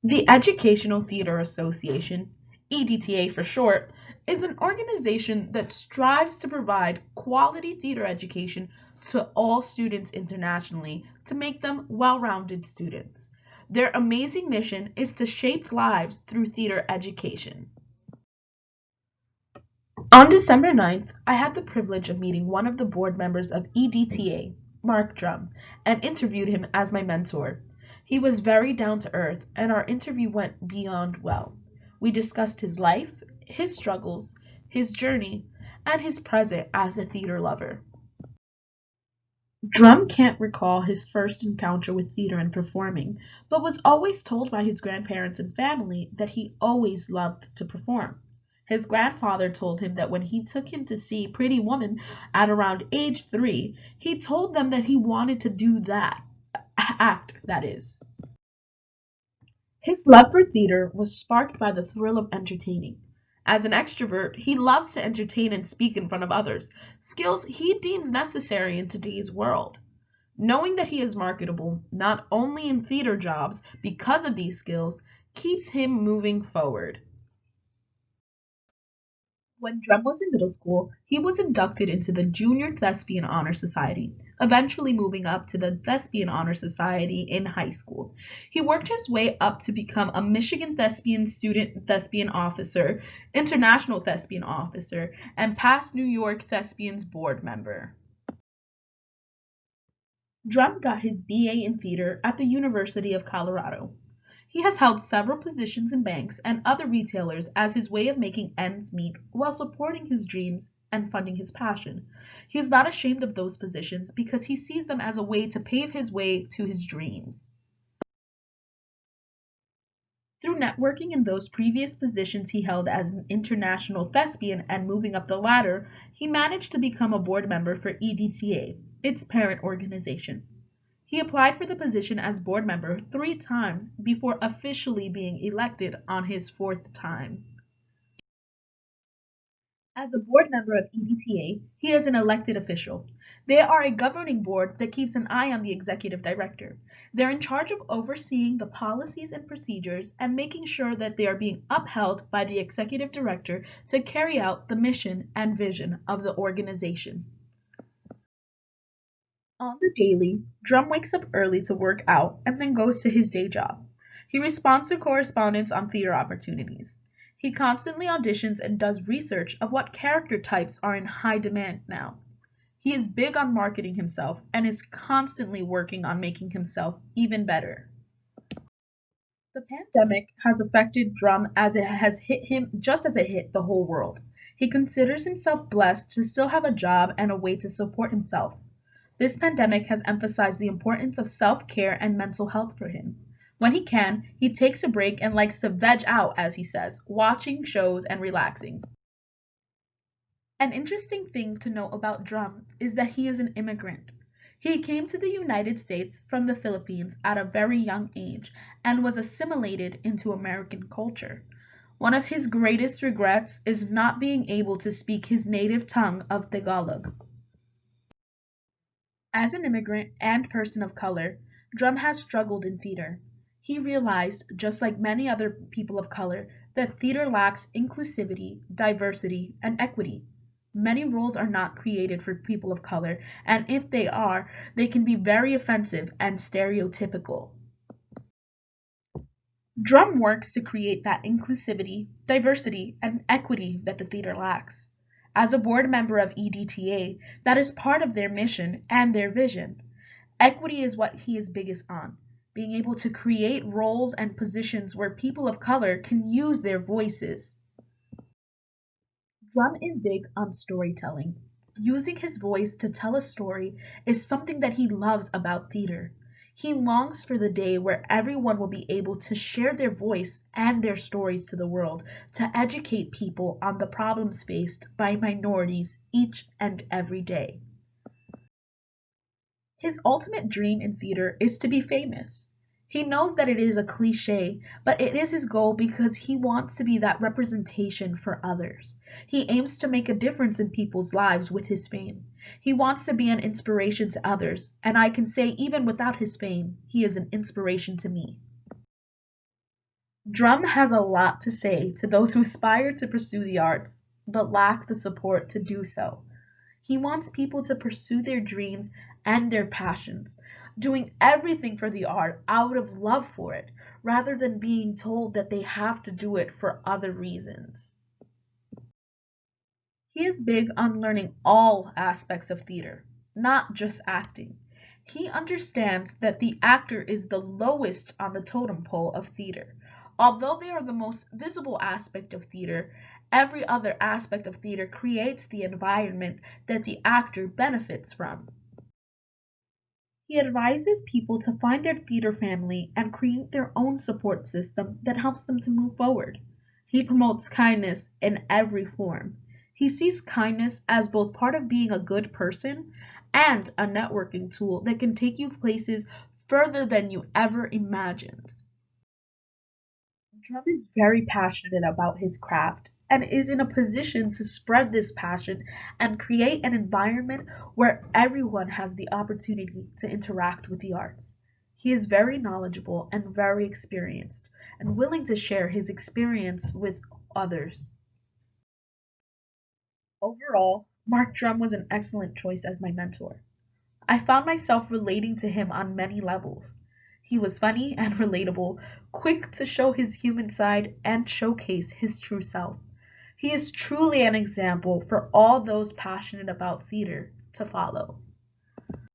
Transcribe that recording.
The Educational Theater Association, EDTA for short, is an organization that strives to provide quality theater education to all students internationally to make them well rounded students. Their amazing mission is to shape lives through theater education. On December 9th, I had the privilege of meeting one of the board members of EDTA, Mark Drum, and interviewed him as my mentor. He was very down to earth, and our interview went beyond well. We discussed his life, his struggles, his journey, and his present as a theater lover. Drum can't recall his first encounter with theater and performing, but was always told by his grandparents and family that he always loved to perform. His grandfather told him that when he took him to see Pretty Woman at around age 3, he told them that he wanted to do that, act, that is. His love for theater was sparked by the thrill of entertaining. As an extrovert, he loves to entertain and speak in front of others, skills he deems necessary in today's world. Knowing that he is marketable, not only in theater jobs, because of these skills, keeps him moving forward. When Drum was in middle school, he was inducted into the Junior Thespian Honor Society, eventually moving up to the Thespian Honor Society in high school. He worked his way up to become a Michigan Thespian Student Thespian Officer, International Thespian Officer, and past New York Thespians Board member. Drum got his BA in theater at the University of Colorado. He has held several positions in banks and other retailers as his way of making ends meet while supporting his dreams and funding his passion. He is not ashamed of those positions because he sees them as a way to pave his way to his dreams. Through networking in those previous positions he held as an international thespian and moving up the ladder, he managed to become a board member for EDTA, its parent organization. He applied for the position as board member 3 times before officially being elected on his 4th time. As a board member of EDTA, he is an elected official. They are a governing board that keeps an eye on the executive director. They're in charge of overseeing the policies and procedures and making sure that they are being upheld by the executive director to carry out the mission and vision of the organization. On the daily, Drum wakes up early to work out and then goes to his day job. He responds to correspondence on theater opportunities. He constantly auditions and does research of what character types are in high demand now. He is big on marketing himself and is constantly working on making himself even better. The pandemic has affected Drum as it has hit him just as it hit the whole world. He considers himself blessed to still have a job and a way to support himself. This pandemic has emphasized the importance of self-care and mental health for him. When he can, he takes a break and likes to veg out, as he says, watching shows and relaxing. An interesting thing to know about Drum is that he is an immigrant. He came to the United States from the Philippines at a very young age and was assimilated into American culture. One of his greatest regrets is not being able to speak his native tongue of Tagalog. As an immigrant and person of color, Drum has struggled in theater. He realized, just like many other people of color, that theater lacks inclusivity, diversity, and equity. Many roles are not created for people of color, and if they are, they can be very offensive and stereotypical. Drum works to create that inclusivity, diversity, and equity that the theater lacks. As a board member of EDTA, that is part of their mission and their vision. Equity is what he is biggest on, being able to create roles and positions where people of color can use their voices. Drum is big on storytelling. Using his voice to tell a story is something that he loves about theater. He longs for the day where everyone will be able to share their voice and their stories to the world, to educate people on the problems faced by minorities each and every day. His ultimate dream in theater is to be famous. He knows that it is a cliche, but it is his goal because he wants to be that representation for others. He aims to make a difference in people's lives with his fame. He wants to be an inspiration to others, and I can say even without his fame, he is an inspiration to me. Drum has a lot to say to those who aspire to pursue the arts, but lack the support to do so. He wants people to pursue their dreams and their passions, doing everything for the art out of love for it, rather than being told that they have to do it for other reasons. He is big on learning all aspects of theater, not just acting. He understands that the actor is the lowest on the totem pole of theater. Although they are the most visible aspect of theater, every other aspect of theater creates the environment that the actor benefits from. He advises people to find their theater family and create their own support system that helps them to move forward. He promotes kindness in every form. He sees kindness as both part of being a good person and a networking tool that can take you places further than you ever imagined. Drum is very passionate about his craft and is in a position to spread this passion and create an environment where everyone has the opportunity to interact with the arts. He is very knowledgeable and very experienced and willing to share his experience with others. Overall, Mark Drum was an excellent choice as my mentor. I found myself relating to him on many levels. He was funny and relatable, quick to show his human side and showcase his true self. He is truly an example for all those passionate about theater to follow.